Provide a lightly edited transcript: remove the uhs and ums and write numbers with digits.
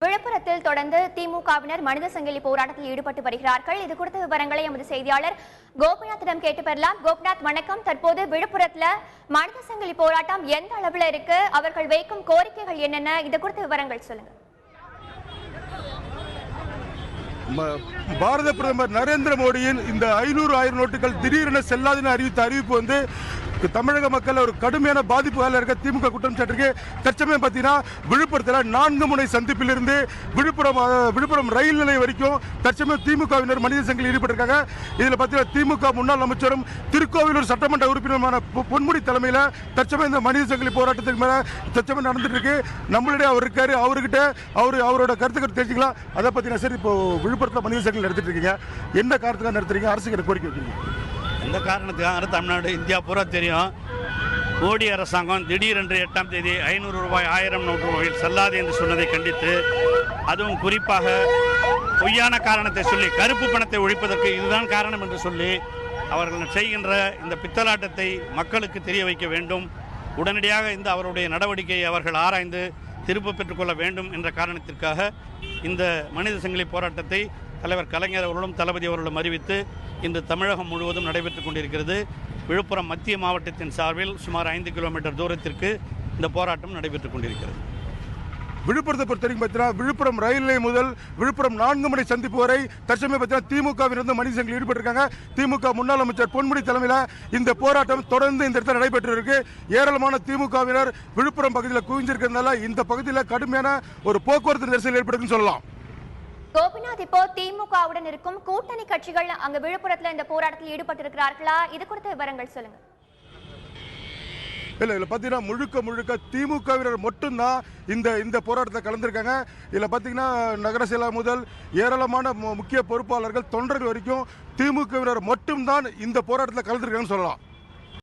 விழுப்புரத்தில் தொடர்ந்து திமுகவினர் மனித சங்கிலி போராட்டத்தில் ஈடுபட்டு வருகிறார்கள். இது குறித்த விவரங்களை எமது செய்தியாளர் கோபிநாத்திடம் கேட்டு பெறலாம். கோபிநாத், வணக்கம். தற்போது விழுப்புரத்துல மனித சங்கிலி போராட்டம் எந்த அளவுல இருக்கு, அவர்கள் வைக்கும் கோரிக்கைகள் என்னென்ன, இது குறித்த விவரங்கள் சொல்லுங்க. பாரத பிரதமர் நரேந்திர மோடியின் இந்த 500,000 நோட்டுகள் திடீரென செல்லாதுன்னு அறிவித்த அறிவிப்பு வந்து தமிழக மக்கள் ஒரு கடுமையான பாதிப்புகள் இருக்க திமுக குற்றம் சாட்டிருக்கு. தற்சமயம் பார்த்தீங்கன்னா விழுப்புரத்தில் 4 முனை சந்திப்பிலிருந்து விழுப்புரம் ரயில் நிலையம் வரைக்கும் தற்சமயம் திமுகவினர் மனித சங்கிலி ஈடுபட்டிருக்காங்க. இதில் பார்த்தீங்கன்னா திமுக முன்னாள் அமைச்சரும் திருக்கோவிலூர் சட்டமன்ற உறுப்பினருமான பொன்முடி தலைமையில் தற்சமயம் இந்த மனித சங்கிலி போராட்டத்துக்கு மேலே தற்சமயம் நடந்துட்டு இருக்கு. நம்மளிடையே அவர் இருக்காரு, அவர்கிட்ட அவரோட கருத்துக்கள் தெரிஞ்சுக்கலாம். அதை பார்த்தீங்கன்னா சரி, இப்போ விழுப்புரத்தில் மனித சங்கிலி நடத்திட்டு இருக்கீங்க, என்ன காரணத்துக்காக நடத்துறீங்க, அரசுக்கு கோரிக்கை வைக்கிறீங்க? எந்த காரணத்துக்காக தமிழ்நாடு இந்தியா பூரா தெரியும். மோடி அரசாங்கம் திடீரென்று 8ஆம் தேதி 500 ரூபாய் 1000 நோட்டு ரூபாயில் செல்லாது என்று சொன்னதை கண்டித்து, அதுவும் குறிப்பாக பொய்யான காரணத்தை சொல்லி கருப்பு பணத்தை ஒழிப்பதற்கு இதுதான் காரணம் என்று சொல்லி அவர்கள் செய்கின்ற இந்த பித்தலாட்டத்தை மக்களுக்கு தெரிய வைக்க வேண்டும். உடனடியாக இந்த அவருடைய நடவடிக்கையை அவர்கள் ஆராய்ந்து திரும்ப பெற்றுக்கொள்ள வேண்டும் என்ற காரணத்திற்காக இந்த மனித சங்கிலி போராட்டத்தை தலைவர் கலைஞர் அவர்களும் தளபதி அவர்களும் அறிவித்து இன்று தமிழகம் முழுவதும் நடைபெற்றுக் கொண்டிருக்கிறது. விழுப்புரம் மத்திய மாவட்டத்தின் சார்பில் சுமார் 5 கிலோமீட்டர் தூரத்திற்கு இந்த போராட்டம் நடைபெற்றுக் கொண்டிருக்கிறது. விழுப்புரத்தை பொறுத்தவரைக்கும் பார்த்தீங்கன்னா விழுப்புரம் ரயில் நிலையம் முதல் விழுப்புரம் 4 முனை சந்திப்பு வரை தற்சமயம் பார்த்தீங்கன்னா திமுகவிலிருந்து மனித சங்கிலி ஈடுபட்டிருக்காங்க. திமுக முன்னாள் அமைச்சர் பொன்முடி தலைமையில் இந்த போராட்டம் தொடர்ந்து இந்த இடத்துல நடைபெற்று இருக்கு. ஏராளமான திமுகவினர் விழுப்புரம் பகுதியில் குவிஞ்சிருக்கிறதுனால இந்த பகுதியில் கடுமையான ஒரு போக்குவரத்து நெரிசல் ஏற்படுதுன்னு சொல்லலாம். கோபிநாத், இப்போ திமுகவுடன் இருக்கும் கூட்டணி கட்சிகள் அங்க விழுப்புரத்துல இந்த போராட்டத்தில் ஈடுபட்டிருக்கிறார்களா, இது குறித்த விவரங்கள் சொல்லுங்க. இல்ல பாத்தீங்கன்னா முழுக்க திமுகவினர் மட்டும்தான் இந்த போராட்டத்தை கலந்துருக்காங்க. இதுல பாத்தீங்கன்னா நகர செயலர் முதல் ஏராளமான முக்கிய பொறுப்பாளர்கள் தொண்டர்கள் வரைக்கும் திமுகவினர் மட்டும்தான் இந்த போராட்டத்தில் கலந்துருக்காங்கன்னு சொல்லலாம்.